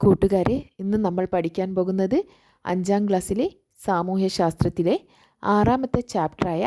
കൂട്ടുകാരെ, ഇന്ന് നമ്മൾ പഠിക്കാൻ പോകുന്നത് 5ാം ക്ലാസ്സിലെ സാമൂഹ്യശാസ്ത്രത്തിലെ 6ാമത്തെ ചാപ്റ്ററായ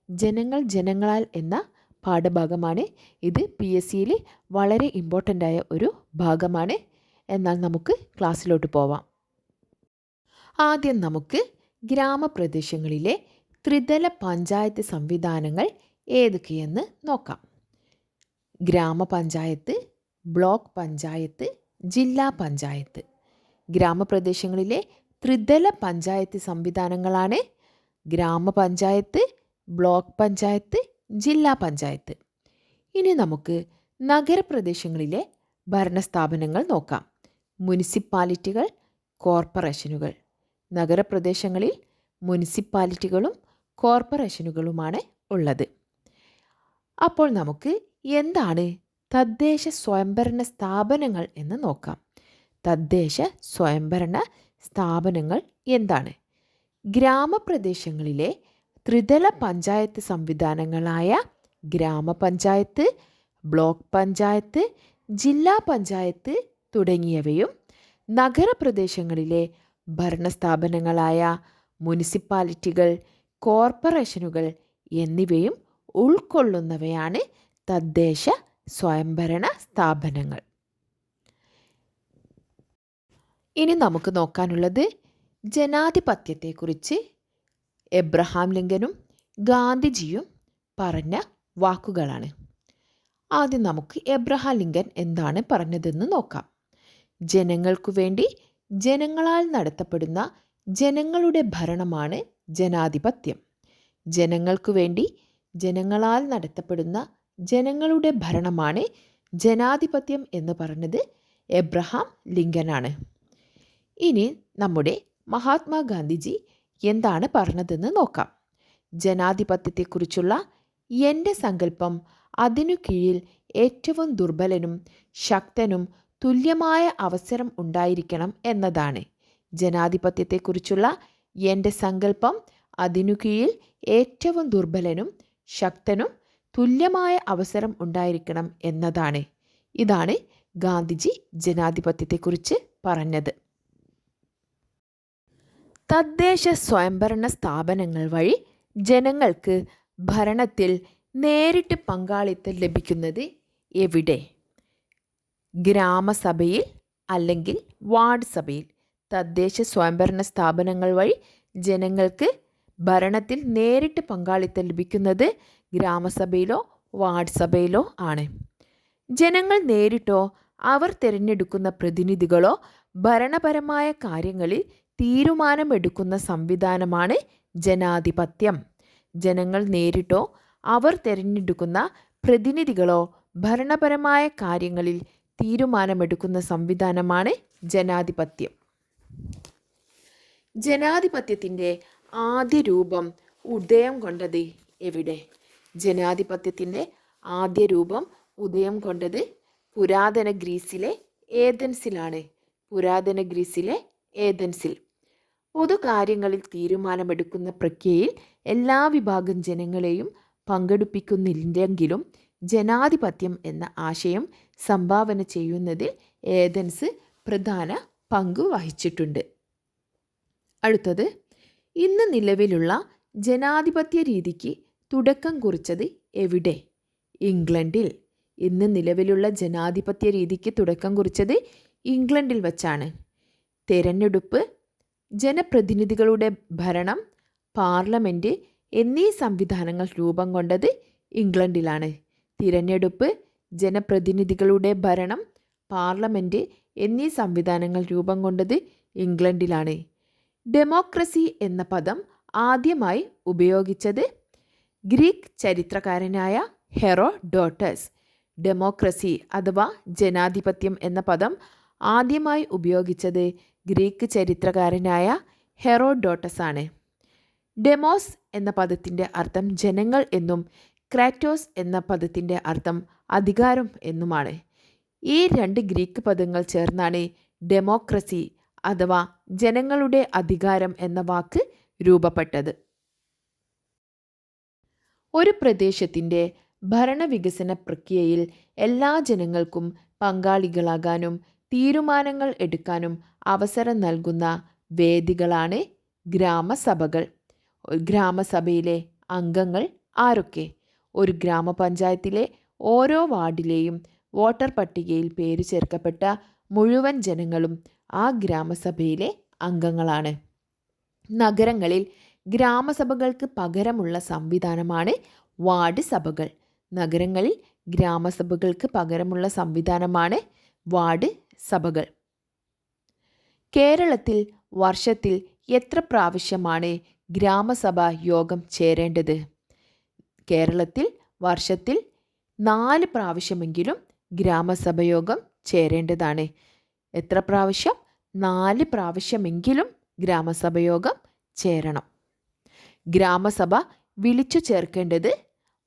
ജനങ്ങൾ ജനങ്ങളാൽ എന്ന പാഠഭാഗമാണ്. ഇത് PSCയിൽ വളരെ ഇമ്പോർട്ടൻ്റ് ആയ ഒരു ഭാഗമാണ്. എന്നാൽ നമുക്ക് ക്ലാസ്സിലോട്ട് പോവാം. ആദ്യം നമുക്ക് ഗ്രാമപ്രദേശങ്ങളിലെ ത്രിതല പഞ്ചായത്ത് സംവിധാനങ്ങൾ ഏതൊക്കെയെന്ന് നോക്കാം. ഗ്രാമപഞ്ചായത്ത്, ബ്ലോക്ക് പഞ്ചായത്ത്, ജില്ലാ പഞ്ചായത്ത്. ഗ്രാമപ്രദേശങ്ങളിലെ ത്രിതല പഞ്ചായത്ത് സംവിധാനങ്ങളാണ് ഗ്രാമപഞ്ചായത്ത്, ബ്ലോക്ക് പഞ്ചായത്ത്, ജില്ലാ പഞ്ചായത്ത്. ഇനി നമുക്ക് നഗരപ്രദേശങ്ങളിലെ ഭരണസ്ഥാപനങ്ങൾ നോക്കാം. മുനിസിപ്പാലിറ്റികൾ, കോർപ്പറേഷനുകൾ. നഗരപ്രദേശങ്ങളിൽ മുനിസിപ്പാലിറ്റികളും കോർപ്പറേഷനുകളുമാണ് ഉള്ളത്. അപ്പോൾ നമുക്ക് എന്താണ് തദ്ദേശ സ്വയംഭരണ സ്ഥാപനങ്ങൾ എന്ന് നോക്കാം. തദ്ദേശ സ്വയംഭരണ സ്ഥാപനങ്ങൾ എന്താണ്? ഗ്രാമപ്രദേശങ്ങളിലെ ത്രിതല പഞ്ചായത്ത് സംവിധാനങ്ങളായ ഗ്രാമപഞ്ചായത്ത്, ബ്ലോക്ക് പഞ്ചായത്ത്, ജില്ലാ പഞ്ചായത്ത് തുടങ്ങിയവയും നഗരപ്രദേശങ്ങളിലെ ഭരണസ്ഥാപനങ്ങളായ മുനിസിപ്പാലിറ്റികൾ, കോർപ്പറേഷനുകൾ എന്നിവയും ഉൾക്കൊള്ളുന്നവയാണ് തദ്ദേശ സ്വയംഭരണ സ്ഥാപനങ്ങൾ. ഇനി നമുക്ക് നോക്കാനുള്ളത് ജനാധിപത്യത്തെക്കുറിച്ച് എബ്രഹാം ലിങ്കനും ഗാന്ധിജിയും പറഞ്ഞ വാക്കുകളാണ്. ആദ്യം നമുക്ക് എബ്രഹാം ലിങ്കൻ എന്താണ് പറഞ്ഞതെന്ന് നോക്കാം. ജനങ്ങൾക്കു വേണ്ടി ജനങ്ങളാൽ നടത്തപ്പെടുന്ന ജനങ്ങളുടെ ഭരണമാണ് ജനാധിപത്യം. ജനങ്ങൾക്കു വേണ്ടി ജനങ്ങളാൽ നടത്തപ്പെടുന്ന ജനങ്ങളുടെ ഭരണമാണ് ജനാധിപത്യം എന്ന് പറഞ്ഞത് എബ്രഹാം ലിങ്കനാണ്. ഇനി നമ്മുടെ മഹാത്മാഗാന്ധിജി എന്താണ് പറഞ്ഞതെന്ന് നോക്കാം. ജനാധിപത്യത്തെക്കുറിച്ചുള്ള എൻ്റെ സങ്കല്പം അതിനു കീഴിൽ ഏറ്റവും ദുർബലനും ശക്തനും തുല്യമായ അവസരം ഉണ്ടായിരിക്കണം എന്നതാണ്. ജനാധിപത്യത്തെക്കുറിച്ചുള്ള എൻ്റെ സങ്കല്പം അതിനു കീഴിൽ ഏറ്റവും ദുർബലനും ശക്തനും തുല്യമായ അവസരം ഉണ്ടായിരിക്കണം എന്നതാണ്. ഇതാണ് ഗാന്ധിജി ജനാധിപത്യത്തെക്കുറിച്ച് പറഞ്ഞത്. തദ്ദേശ സ്വയംഭരണ സ്ഥാപനങ്ങൾ വഴി ജനങ്ങൾക്ക് ഭരണത്തിൽ നേരിട്ട് പങ്കാളിത്തം ലഭിക്കുന്നത് എവിടെ? ഗ്രാമസഭയിൽ അല്ലെങ്കിൽ വാർഡ് സഭയിൽ. തദ്ദേശ സ്വയംഭരണ സ്ഥാപനങ്ങൾ വഴി ജനങ്ങൾക്ക് ഭരണത്തിൽ നേരിട്ട് പങ്കാളിത്തം ലഭിക്കുന്നത് ഗ്രാമസഭയിലോ വാർഡ് സഭയിലോ ആണ്. ജനങ്ങൾ നേരിട്ടോ അവർ തിരഞ്ഞെടുക്കുന്ന പ്രതിനിധികളോ ഭരണപരമായ കാര്യങ്ങളിൽ തീരുമാനമെടുക്കുന്ന സംവിധാനമാണ് ജനാധിപത്യം. ജനങ്ങൾ നേരിട്ടോ അവർ തിരഞ്ഞെടുക്കുന്ന പ്രതിനിധികളോ ഭരണപരമായ കാര്യങ്ങളിൽ തീരുമാനമെടുക്കുന്ന സംവിധാനമാണ് ജനാധിപത്യം. ജനാധിപത്യത്തിൻ്റെ ആദ്യ രൂപം ഉദയം കൊണ്ടത് എവിടെ? ജനാധിപത്യത്തിൻ്റെ ആദ്യ രൂപം ഉദയം കൊണ്ടത് പുരാതന ഗ്രീസിലെ ഏഥൻസിലാണ്. പുരാതന ഗ്രീസിലെ ഏഥൻസിൽ. പൊതുകാര്യങ്ങളിൽ തീരുമാനമെടുക്കുന്ന പ്രക്രിയയിൽ എല്ലാ വിഭാഗം ജനങ്ങളെയും പങ്കെടുപ്പിക്കുന്നില്ലെങ്കിലും ജനാധിപത്യം എന്ന ആശയം സംഭാവന ചെയ്യുന്നതിൽ ഏഥൻസ് പ്രധാന പങ്ക് വഹിച്ചിട്ടുണ്ട്. അടുത്തത്, ഇന്ന് നിലവിലുള്ള ജനാധിപത്യ രീതിക്ക് തുടക്കം കുറിച്ചത് എവിടെ? ഇംഗ്ലണ്ടിൽ. ഇന്ന് നിലവിലുള്ള ജനാധിപത്യ രീതിക്ക് തുടക്കം കുറിച്ചത് ഇംഗ്ലണ്ടിൽ വച്ചാണ്. തെരഞ്ഞെടുപ്പ്, ജനപ്രതിനിധികളുടെ ഭരണം, പാർലമെൻറ്റ് എന്നീ സംവിധാനങ്ങൾ രൂപം കൊണ്ടത് ഇംഗ്ലണ്ടിലാണ്. തിരഞ്ഞെടുപ്പ്, ജനപ്രതിനിധികളുടെ ഭരണം, പാർലമെൻറ്റ് എന്നീ സംവിധാനങ്ങൾ രൂപം കൊണ്ടത് ഇംഗ്ലണ്ടിലാണ്. ഡെമോക്രസി എന്ന പദം ആദ്യമായി ഉപയോഗിച്ചത് ഗ്രീക്ക് ചരിത്രകാരനായ ഹെറോഡോട്ടസ്. ഡെമോക്രസി അഥവാ ജനാധിപത്യം എന്ന പദം ആദ്യമായി ഉപയോഗിച്ചത് ഗ്രീക്ക് ചരിത്രകാരനായ ഹെറോഡോട്ടസ് ആണ്. ഡെമോസ് എന്ന പദത്തിൻ്റെ അർത്ഥം ജനങ്ങൾ എന്നും ക്രാറ്റോസ് എന്ന പദത്തിൻ്റെ അർത്ഥം അധികാരം എന്നുമാണ്. ഈ രണ്ട് ഗ്രീക്ക് പദങ്ങൾ ചേർന്നാണ് ഡെമോക്രസി അഥവാ ജനങ്ങളുടെ അധികാരം എന്ന വാക്ക് രൂപപ്പെട്ടത്. ഒരു പ്രദേശത്തിൻ്റെ ഭരണവികസന പ്രക്രിയയിൽ എല്ലാ ജനങ്ങൾക്കും പങ്കാളികളാകാനും തീരുമാനങ്ങൾ എടുക്കാനും അവസരം നൽകുന്ന വേദികളാണ് ഗ്രാമസഭകൾ. ഗ്രാമസഭയിലെ അംഗങ്ങൾ ആരൊക്കെ? ഒരു ഗ്രാമപഞ്ചായത്തിലെ ഓരോ വാർഡിലെയും വോട്ടർ പട്ടികയിൽ പേര് ചേർക്കപ്പെട്ട മുഴുവൻ ജനങ്ങളും ആ ഗ്രാമസഭയിലെ അംഗങ്ങളാണ്. നഗരങ്ങളിൽ ഗ്രാമസഭകൾക്ക് പകരമുള്ള സംവിധാനമാണ് വാർഡ് സഭകൾ. നഗരങ്ങളിൽ ഗ്രാമസഭകൾക്ക് പകരമുള്ള സംവിധാനമാണ് വാർഡ് സഭകൾ. കേരളത്തിൽ വർഷത്തിൽ എത്ര പ്രാവശ്യമാണ് ഗ്രാമസഭാ യോഗം ചേരേണ്ടത്? കേരളത്തിൽ വർഷത്തിൽ 4 പ്രാവശ്യമെങ്കിലും ഗ്രാമസഭയോഗം ചേരേണ്ടതാണ്. എത്ര പ്രാവശ്യം? 4 പ്രാവശ്യമെങ്കിലും ഗ്രാമസഭയോഗം ചേരണം. ഗ്രാമസഭ വിളിച്ചു ചേർക്കേണ്ടത്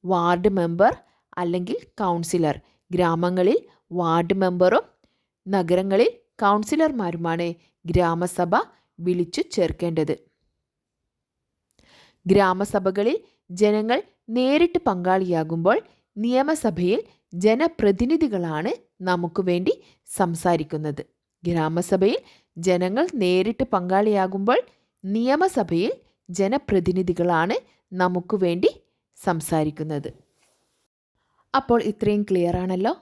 വാർഡ് മെമ്പർ അല്ലെങ്കിൽ കൗൺസിലർ. ഗ്രാമങ്ങളിൽ വാർഡ് മെമ്പറും നഗരങ്ങളിൽ കൗൺസിലർമാരുമാണ് ഗ്രാമസഭ വിളിച്ചു ചേർക്കേണ്ടത്. ഗ്രാമസഭകളിൽ ജനങ്ങൾ നേരിട്ട് പങ്കാളിയാകുമ്പോൾ നിയമസഭയിൽ ജനപ്രതിനിധികളാണ് നമുക്ക് വേണ്ടി സംസാരിക്കുന്നത്. ഗ്രാമസഭയിൽ ജനങ്ങൾ നേരിട്ട് പങ്കാളിയാകുമ്പോൾ നിയമസഭയിൽ ജനപ്രതിനിധികളാണ് നമുക്ക് വേണ്ടി സംസാരിക്കുന്നത്. അപ്പോൾ ഇത്രയും ക്ലിയർ ആണല്ലോ.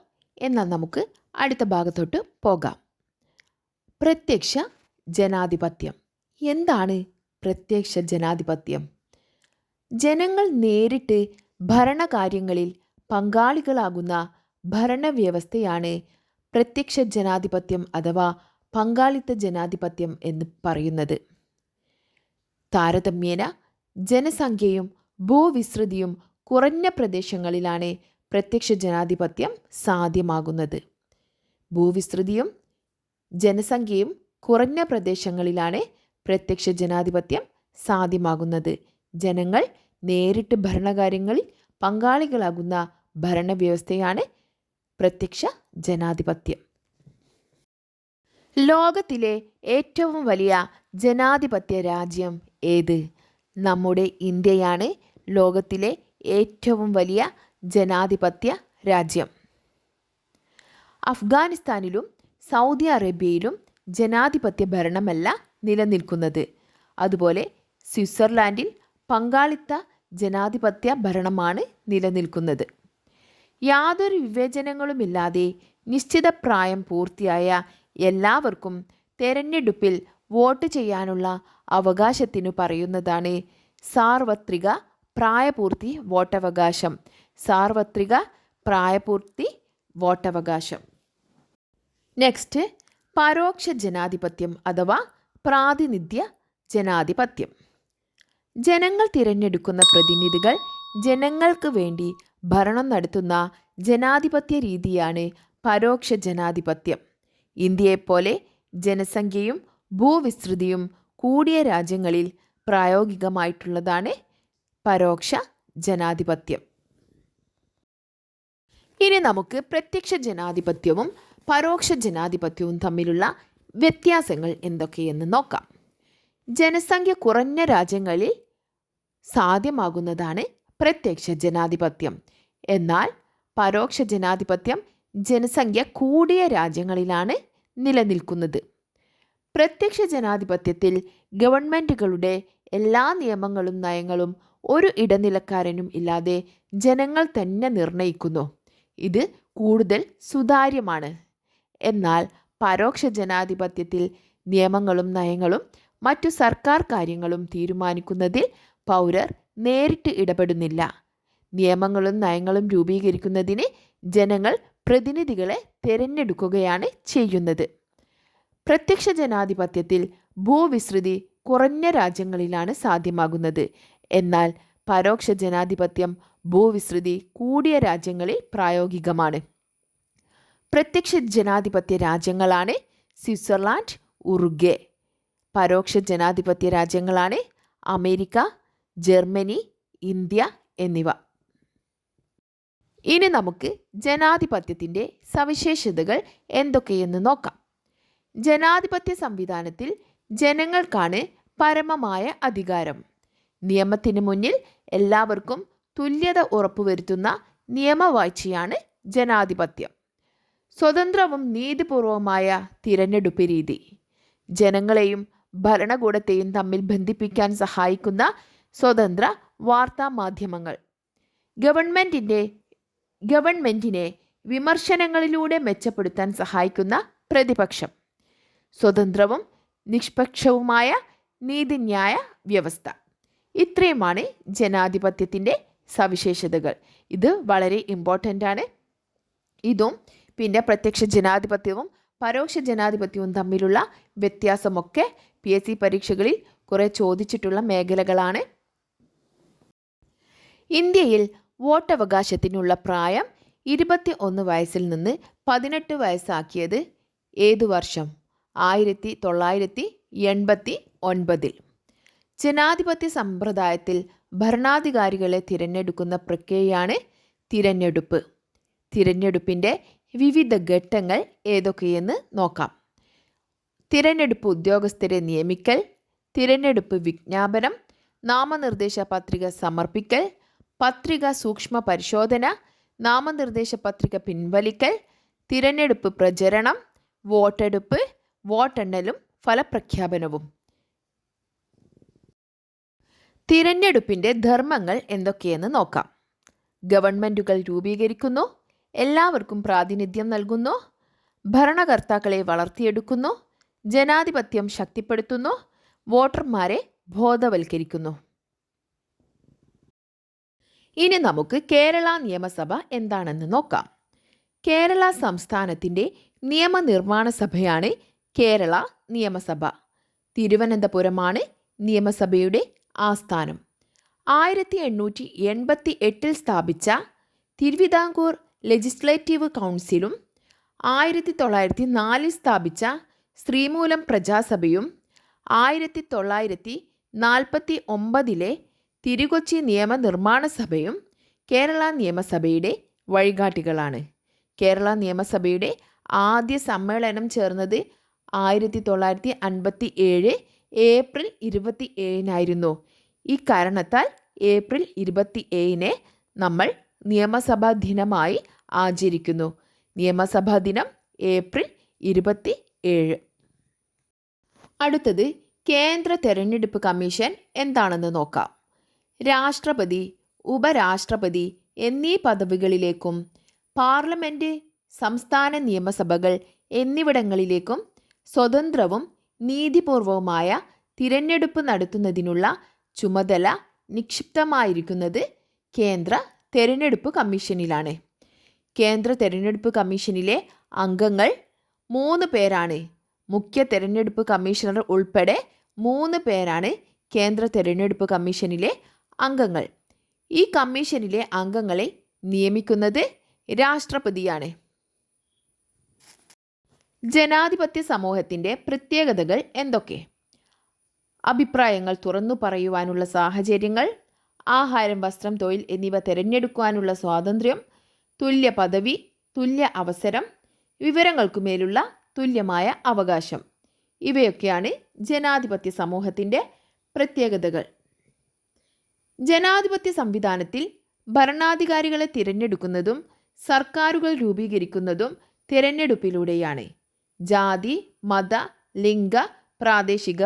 എന്നാൽ നമുക്ക് അടുത്ത ഭാഗത്തോട്ട് പോകാം. പ്രത്യക്ഷ ജനാധിപത്യം. എന്താണ് പ്രത്യക്ഷ ജനാധിപത്യം? ജനങ്ങൾ നേരിട്ട് ഭരണകാര്യങ്ങളിൽ പങ്കാളികളാകുന്ന ഭരണവ്യവസ്ഥയാണ് പ്രത്യക്ഷ ജനാധിപത്യം അഥവാ പങ്കാളിത്ത ജനാധിപത്യം എന്ന് പറയുന്നത്. താരതമ്യേന ജനസംഖ്യയും ഭൂവിസ്തൃതിയും കുറഞ്ഞ പ്രദേശങ്ങളിലാണ് പ്രത്യക്ഷ ജനാധിപത്യം സാധ്യമാകുന്നത്. ഭൂവിസ്തൃതിയും ജനസംഖ്യയും കുറഞ്ഞ പ്രദേശങ്ങളിലാണ് പ്രത്യക്ഷ ജനാധിപത്യം സാധ്യമാകുന്നത്. ജനങ്ങൾ നേരിട്ട് ഭരണകാര്യങ്ങളിൽ പങ്കാളികളാകുന്ന ഭരണവ്യവസ്ഥയാണ് പ്രത്യക്ഷ ജനാധിപത്യം. ലോകത്തിലെ ഏറ്റവും വലിയ ജനാധിപത്യ രാജ്യം ഏത്? നമ്മുടെ ഇന്ത്യയാണ് ലോകത്തിലെ ഏറ്റവും വലിയ ജനാധിപത്യ രാജ്യം. അഫ്ഗാനിസ്ഥാനിലും സൗദി അറേബ്യയിലും ജനാധിപത്യ ഭരണമല്ല നിലനിൽക്കുന്നത്. അതുപോലെ സ്വിറ്റ്സർലാൻഡിൽ പങ്കാളിത്ത ജനാധിപത്യ ഭരണമാണ് നിലനിൽക്കുന്നത്. യാതൊരു വിവേചനങ്ങളുമില്ലാതെ നിശ്ചിത പ്രായം പൂർത്തിയായ എല്ലാവർക്കും തെരഞ്ഞെടുപ്പിൽ വോട്ട് ചെയ്യാനുള്ള അവകാശത്തിനു പറയുന്നതാണ് സാർവത്രിക പ്രായപൂർത്തി വോട്ടവകാശം. സാർവത്രിക പ്രായപൂർത്തി വോട്ടവകാശം. നെക്സ്റ്റ്, പരോക്ഷ ജനാധിപത്യം അഥവാ പ്രാതിനിധ്യ ജനാധിപത്യം. ജനങ്ങൾ തിരഞ്ഞെടുക്കുന്ന പ്രതിനിധികൾ ജനങ്ങൾക്ക് വേണ്ടി ഭരണം നടത്തുന്ന ജനാധിപത്യ രീതിയാണ് പരോക്ഷ ജനാധിപത്യം. ഇന്ത്യയെപ്പോലെ ജനസംഖ്യയും ഭൂവിസ്തൃതിയും കൂടിയ രാജ്യങ്ങളിൽ പ്രായോഗികമായിട്ടുള്ളതാണ് പരോക്ഷ ജനാധിപത്യം. ഇനി നമുക്ക് പ്രത്യക്ഷ ജനാധിപത്യവും പരോക്ഷ ജനാധിപത്യവും തമ്മിലുള്ള വ്യത്യാസങ്ങൾ എന്തൊക്കെയെന്ന് നോക്കാം. ജനസംഖ്യ കുറഞ്ഞ രാജ്യങ്ങളിൽ സാധ്യമാകുന്നതാണ് പ്രത്യക്ഷ ജനാധിപത്യം. എന്നാൽ പരോക്ഷ ജനാധിപത്യം ജനസംഖ്യ കൂടിയ രാജ്യങ്ങളിലാണ് നിലനിൽക്കുന്നത്. പ്രത്യക്ഷ ജനാധിപത്യത്തിൽ ഗവൺമെൻറ്റുകളുടെ എല്ലാ നിയമങ്ങളും നയങ്ങളും ഒരു ഇടനിലക്കാരനും ഇല്ലാതെ ജനങ്ങൾ തന്നെ നിർണയിക്കുന്നു. ഇത് കൂടുതൽ സുതാര്യമാണ്. എന്നാൽ പരോക്ഷ ജനാധിപത്യത്തിൽ നിയമങ്ങളും നയങ്ങളും മറ്റു സർക്കാർ കാര്യങ്ങളും തീരുമാനിക്കുന്നതിൽ പൗരർ നേരിട്ട് ഇടപെടുന്നില്ല. നിയമങ്ങളും നയങ്ങളും രൂപീകരിക്കുന്നതിന് ജനങ്ങൾ പ്രതിനിധികളെ തിരഞ്ഞെടുക്കുകയാണ് ചെയ്യുന്നത്. പ്രത്യക്ഷ ജനാധിപത്യത്തിൽ ഭൂവിസ്തൃതി കുറഞ്ഞ രാജ്യങ്ങളിലാണ് സാധ്യമാകുന്നത്. എന്നാൽ പരോക്ഷ ജനാധിപത്യം ഭൂവിസ്തൃതി കൂടിയ രാജ്യങ്ങളിൽ പ്രായോഗികമാണ്. പ്രത്യക്ഷ ജനാധിപത്യ രാജ്യങ്ങളാണ് സ്വിറ്റ്സർലാൻഡ്, ഉറുഗ്വേ. പരോക്ഷ ജനാധിപത്യ രാജ്യങ്ങളാണ് അമേരിക്ക, ജർമ്മനി, ഇന്ത്യ എന്നിവ. ഇനി നമുക്ക് ജനാധിപത്യത്തിൻ്റെ സവിശേഷതകൾ എന്തൊക്കെയെന്ന് നോക്കാം. ജനാധിപത്യ സംവിധാനത്തിൽ ജനങ്ങൾക്കാണ് പരമമായ അധികാരം. നിയമത്തിന് മുന്നിൽ എല്ലാവർക്കും തുല്യത ഉറപ്പുവരുത്തുന്ന നിയമവാഴ്ചയാണ് ജനാധിപത്യം. സ്വതന്ത്രവും നീതിപൂർവവുമായ തിരഞ്ഞെടുപ്പ് രീതി. ജനങ്ങളെയും ഭരണകൂടത്തെയും തമ്മിൽ ബന്ധിപ്പിക്കാൻ സഹായിക്കുന്ന സ്വതന്ത്ര വാർത്താ മാധ്യമങ്ങൾ. ഗവൺമെന്റിനെ വിമർശനങ്ങളിലൂടെ മെച്ചപ്പെടുത്താൻ സഹായിക്കുന്ന പ്രതിപക്ഷം. സ്വതന്ത്രവും നിഷ്പക്ഷവുമായ നീതിന്യായ വ്യവസ്ഥ. ഇത്രയുമാണ് ജനാധിപത്യത്തിൻ്റെ സവിശേഷതകൾ. ഇത് വളരെ ഇമ്പോർട്ടൻ്റ് ആണ്. ഇതും പിന്നെ പ്രത്യക്ഷ ജനാധിപത്യവും പരോക്ഷ ജനാധിപത്യവും തമ്മിലുള്ള വ്യത്യാസമൊക്കെ PSC പരീക്ഷകളിൽ കുറെ ചോദിച്ചിട്ടുള്ള മേഖലകളാണ്. ഇന്ത്യയിൽ വോട്ടവകാശത്തിനുള്ള പ്രായം 21 വയസ്സിൽ നിന്ന് 18 വയസ്സാക്കിയത് ഏതു വർഷം? 1989. ജനാധിപത്യ സമ്പ്രദായത്തിൽ ഭരണാധികാരികളെ തിരഞ്ഞെടുക്കുന്ന പ്രക്രിയയാണ് തിരഞ്ഞെടുപ്പ്. തിരഞ്ഞെടുപ്പിൻ്റെ വിവിധ ഘട്ടങ്ങൾ ഏതൊക്കെയെന്ന് നോക്കാം. തിരഞ്ഞെടുപ്പ് ഉദ്യോഗസ്ഥരെ നിയമിക്കൽ, തിരഞ്ഞെടുപ്പ് വിജ്ഞാപനം, നാമനിർദ്ദേശ പത്രിക സമർപ്പിക്കൽ, പത്രിക സൂക്ഷ്മ പരിശോധന, നാമനിർദ്ദേശ പത്രിക പിൻവലിക്കൽ, തിരഞ്ഞെടുപ്പ് പ്രചരണം, വോട്ടെടുപ്പ്, വോട്ടെണ്ണലും ഫലപ്രഖ്യാപനവും. തിരഞ്ഞെടുപ്പിൻ്റെ ധർമ്മങ്ങൾ എന്തൊക്കെയെന്ന് നോക്കാം. ഗവൺമെൻറ്റുകൾ രൂപീകരിക്കുന്നു, എല്ലാവർക്കും പ്രാതിനിധ്യം നൽകുന്നു, ഭരണകർത്താക്കളെ വളർത്തിയെടുക്കുന്നു, ജനാധിപത്യം ശക്തിപ്പെടുത്തുന്നു, വോട്ടർമാരെ ബോധവൽക്കരിക്കുന്നു. ഇനി നമുക്ക് കേരള നിയമസഭ എന്താണെന്ന് നോക്കാം. കേരള സംസ്ഥാനത്തിൻ്റെ നിയമനിർമ്മാണ സഭയാണ് കേരള നിയമസഭ. തിരുവനന്തപുരമാണ് നിയമസഭയുടെ ആസ്ഥാനം. 1888 സ്ഥാപിച്ച തിരുവിതാംകൂർ ലെജിസ്ലേറ്റീവ് കൗൺസിലും 1904 സ്ഥാപിച്ച ശ്രീമൂലം പ്രജാസഭയും 1949 തിരുകൊച്ചി നിയമനിർമ്മാണ സഭയും കേരള നിയമസഭയുടെ വഴികാട്ടികളാണ്. കേരള നിയമസഭയുടെ ആദ്യ സമ്മേളനം ചേർന്നത് 1957 ഏപ്രിൽ 27 ഈ കാരണത്താൽ ഏപ്രിൽ 27 നമ്മൾ നിയമസഭാ ദിനമായി ആചരിക്കുന്നു. നിയമസഭാ ദിനം ഏപ്രിൽ 27. അടുത്തത് കേന്ദ്ര തെരഞ്ഞെടുപ്പ് കമ്മീഷൻ എന്താണെന്ന് നോക്കാം. രാഷ്ട്രപതി, ഉപരാഷ്ട്രപതി എന്നീ പദവികളിലേക്കും പാർലമെൻറ്റ്, സംസ്ഥാന നിയമസഭകൾ എന്നിവിടങ്ങളിലേക്കും സ്വതന്ത്രവും നീതിപൂർവവുമായ തിരഞ്ഞെടുപ്പ് നടത്തുന്നതിനുള്ള ചുമതല നിക്ഷിപ്തമായിരിക്കുന്നത് കേന്ദ്ര തെരഞ്ഞെടുപ്പ് കമ്മീഷനിലാണ്. കേന്ദ്ര തെരഞ്ഞെടുപ്പ് കമ്മീഷനിലെ അംഗങ്ങൾ 3 പേരാണ്. മുഖ്യ തെരഞ്ഞെടുപ്പ് കമ്മീഷണർ ഉൾപ്പെടെ 3 പേരാണ് കേന്ദ്ര തെരഞ്ഞെടുപ്പ് കമ്മീഷനിലെ അംഗങ്ങൾ. ഈ കമ്മീഷനിലെ അംഗങ്ങളെ നിയമിക്കുന്നത് രാഷ്ട്രപതിയാണ്. ജനാധിപത്യ സമൂഹത്തിൻ്റെ പ്രത്യേകതകൾ എന്തൊക്കെ? അഭിപ്രായങ്ങൾ തുറന്നു പറയുവാനുള്ള സാഹചര്യങ്ങൾ, ആഹാരം, വസ്ത്രം, തൊഴിൽ എന്നിവ തിരഞ്ഞെടുക്കുവാനുള്ള സ്വാതന്ത്ര്യം, തുല്യ പദവി, തുല്യ അവസരം, വിവരങ്ങൾക്കുമേലുള്ള തുല്യമായ അവകാശം. ഇവയൊക്കെയാണ് ജനാധിപത്യ സമൂഹത്തിൻ്റെ പ്രത്യേകതകൾ. ജനാധിപത്യ സംവിധാനത്തിൽ ഭരണാധികാരികളെ തിരഞ്ഞെടുക്കുന്നതും സർക്കാരുകൾ രൂപീകരിക്കുന്നതും തിരഞ്ഞെടുപ്പിലൂടെയാണ്. ജാതി, മത, ലിംഗ, പ്രാദേശിക,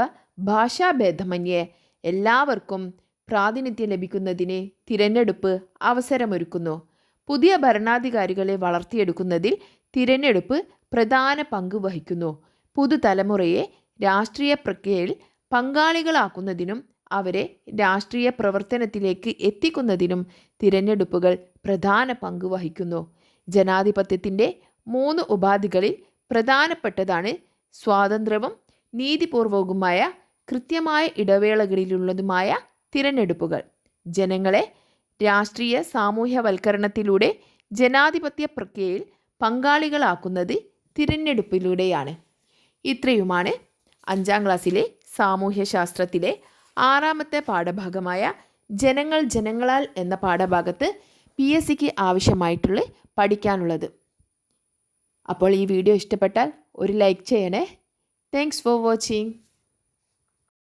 ഭാഷാഭേദമന്യേ എല്ലാവർക്കും പ്രാതിനിധ്യം ലഭിക്കുന്നതിന് തിരഞ്ഞെടുപ്പ് അവസരമൊരുക്കുന്നു. പുതിയ ഭരണാധികാരികളെ വളർത്തിയെടുക്കുന്നതിൽ തിരഞ്ഞെടുപ്പ് പ്രധാന പങ്ക് വഹിക്കുന്നു. പുതുതലമുറയെ രാഷ്ട്രീയ പ്രക്രിയയിൽ പങ്കാളികളാക്കുന്നതിനും അവരെ രാഷ്ട്രീയ പ്രവർത്തനത്തിലേക്ക് എത്തിക്കുന്നതിനും തിരഞ്ഞെടുപ്പുകൾ പ്രധാന പങ്ക് വഹിക്കുന്നു. ജനാധിപത്യത്തിൻ്റെ 3 ഉപാധികളിൽ പ്രധാനപ്പെട്ടതാണ് സ്വാതന്ത്ര്യവും നീതിപൂർവകവുമായ കൃത്യമായ ഇടവേളകളിലുള്ളതുമായ തിരഞ്ഞെടുപ്പുകൾ. ജനങ്ങളെ രാഷ്ട്രീയ സാമൂഹ്യവൽക്കരണത്തിലൂടെ ജനാധിപത്യ പ്രക്രിയയിൽ പങ്കാളികളാക്കുന്നത് തിരഞ്ഞെടുപ്പിലൂടെയാണ്. ഇത്രയുമാണ് 5ാം ക്ലാസ്സിലെ സാമൂഹ്യശാസ്ത്രത്തിലെ 6ാമത്തെ പാഠഭാഗമായ ജനങ്ങൾ ജനങ്ങളാൽ എന്ന പാഠഭാഗത്ത് PSCക്ക് ആവശ്യമായിട്ടുള്ള പഠിക്കാനുള്ളത്. അപ്പോൾ ഈ വീഡിയോ ഇഷ്ടപ്പെട്ടാൽ ഒരു ലൈക്ക് ചെയ്യണേ. Thanks for watching.